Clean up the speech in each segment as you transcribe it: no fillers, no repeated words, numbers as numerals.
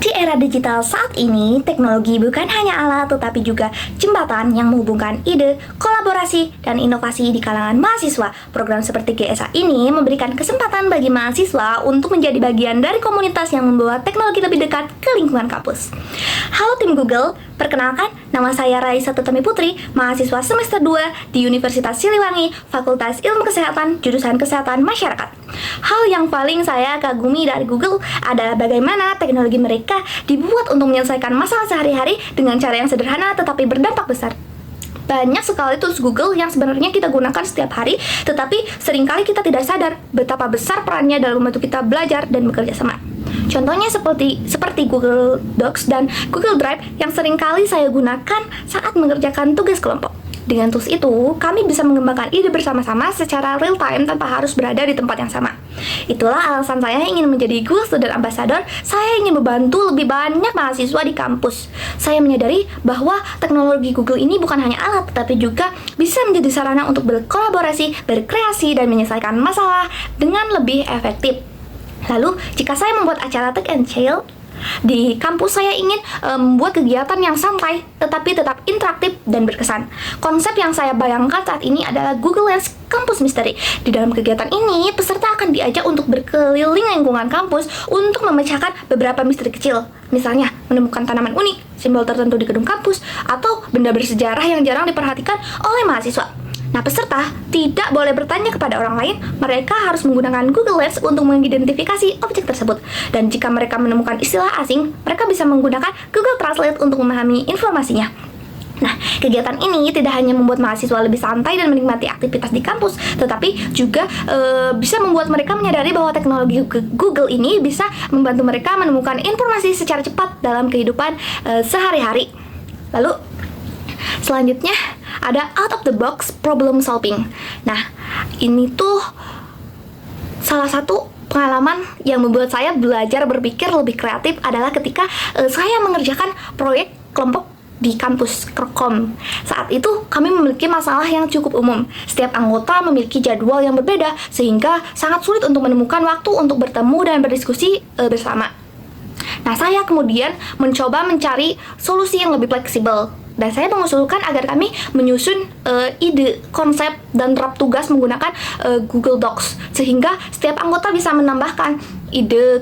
Di era digital saat ini, teknologi bukan hanya alat tetapi juga jembatan yang menghubungkan ide, kolaborasi, dan inovasi di kalangan mahasiswa. Program seperti GSA ini memberikan kesempatan bagi mahasiswa untuk menjadi bagian dari komunitas yang membawa teknologi lebih dekat ke lingkungan kampus. Halo tim Google, perkenalkan nama saya Raisa Tutami Putri, mahasiswa semester 2 di Universitas Siliwangi, Fakultas Ilmu Kesehatan, jurusan Kesehatan Masyarakat. Hal yang paling saya kagumi dari Google adalah bagaimana teknologi mereka dibuat untuk menyelesaikan masalah sehari-hari dengan cara yang sederhana tetapi berdampak besar. Banyak sekali tools Google yang sebenarnya kita gunakan setiap hari, tetapi seringkali kita tidak sadar betapa besar perannya dalam membantu kita belajar dan bekerja sama. Contohnya seperti Google Docs dan Google Drive yang seringkali saya gunakan saat mengerjakan tugas kelompok. Dengan tools itu, kami bisa mengembangkan ide bersama-sama secara real time tanpa harus berada di tempat yang sama. Itulah alasan saya ingin menjadi Google Student Ambassador. Saya ingin membantu lebih banyak mahasiswa di kampus. Saya menyadari bahwa teknologi Google ini bukan hanya alat, tetapi juga bisa menjadi sarana untuk berkolaborasi, berkreasi, dan menyelesaikan masalah dengan lebih efektif. Lalu, jika saya membuat acara Tech and Chill di kampus, saya ingin membuat kegiatan yang santai tetapi tetap interaktif dan berkesan. Konsep yang saya bayangkan saat ini adalah Google Lens Campus Mystery. Di dalam kegiatan ini, peserta akan diajak untuk berkeliling lingkungan kampus untuk memecahkan beberapa misteri kecil. Misalnya, menemukan tanaman unik, simbol tertentu di gedung kampus, atau benda bersejarah yang jarang diperhatikan oleh mahasiswa. Nah, peserta tidak boleh bertanya kepada orang lain, mereka harus menggunakan Google Lens untuk mengidentifikasi objek tersebut. Dan jika mereka menemukan istilah asing, mereka bisa menggunakan Google Translate untuk memahami informasinya. Nah, kegiatan ini tidak hanya membuat mahasiswa lebih santai dan menikmati aktivitas di kampus, tetapi juga bisa membuat mereka menyadari bahwa teknologi Google ini bisa membantu mereka menemukan informasi secara cepat dalam kehidupan sehari-hari. Lalu, selanjutnya ada out of the box problem solving. Nah, ini tuh salah satu pengalaman yang membuat saya belajar berpikir lebih kreatif adalah ketika saya mengerjakan proyek kelompok di kampus Kerkom. Saat itu kami memiliki masalah yang cukup umum. Setiap anggota memiliki jadwal yang berbeda sehingga sangat sulit untuk menemukan waktu untuk bertemu dan berdiskusi bersama. Nah, saya kemudian mencoba mencari solusi yang lebih fleksibel. Dan saya mengusulkan agar kami menyusun ide, konsep, dan draft tugas menggunakan Google Docs, sehingga setiap anggota bisa menambahkan ide,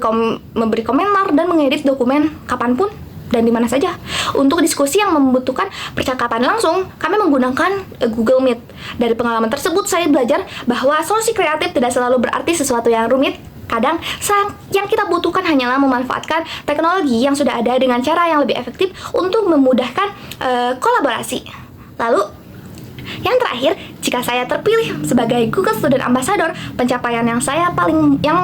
memberi komentar, dan mengedit dokumen kapanpun dan di mana saja. Untuk diskusi yang membutuhkan percakapan langsung, kami menggunakan Google Meet. Dari pengalaman tersebut, saya belajar bahwa solusi kreatif tidak selalu berarti sesuatu yang rumit. Kadang, yang kita butuhkan hanyalah memanfaatkan teknologi yang sudah ada dengan cara yang lebih efektif untuk memudahkan kolaborasi. Lalu, yang terakhir, jika saya terpilih sebagai Google Student Ambassador, pencapaian yang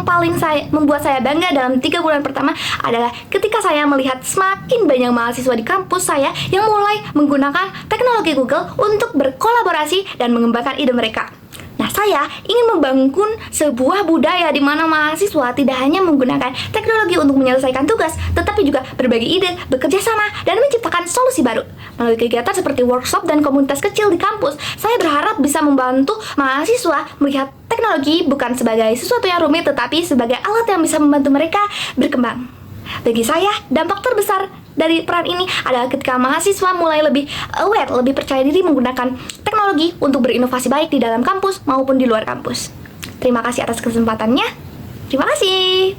paling membuat saya bangga dalam 3 bulan pertama adalah ketika saya melihat semakin banyak mahasiswa di kampus saya yang mulai menggunakan teknologi Google untuk berkolaborasi dan mengembangkan ide mereka. Nah, saya ingin membangun sebuah budaya di mana mahasiswa tidak hanya menggunakan teknologi untuk menyelesaikan tugas, tetapi juga berbagi ide, bekerja sama, dan menciptakan solusi baru. Melalui kegiatan seperti workshop dan komunitas kecil di kampus, saya berharap bisa membantu mahasiswa melihat teknologi bukan sebagai sesuatu yang rumit, tetapi sebagai alat yang bisa membantu mereka berkembang. Bagi saya, dampak terbesar dari peran ini adalah ketika mahasiswa mulai lebih aware, lebih percaya diri menggunakan teknologi untuk berinovasi baik di dalam kampus maupun di luar kampus. Terima kasih atas kesempatannya. Terima kasih.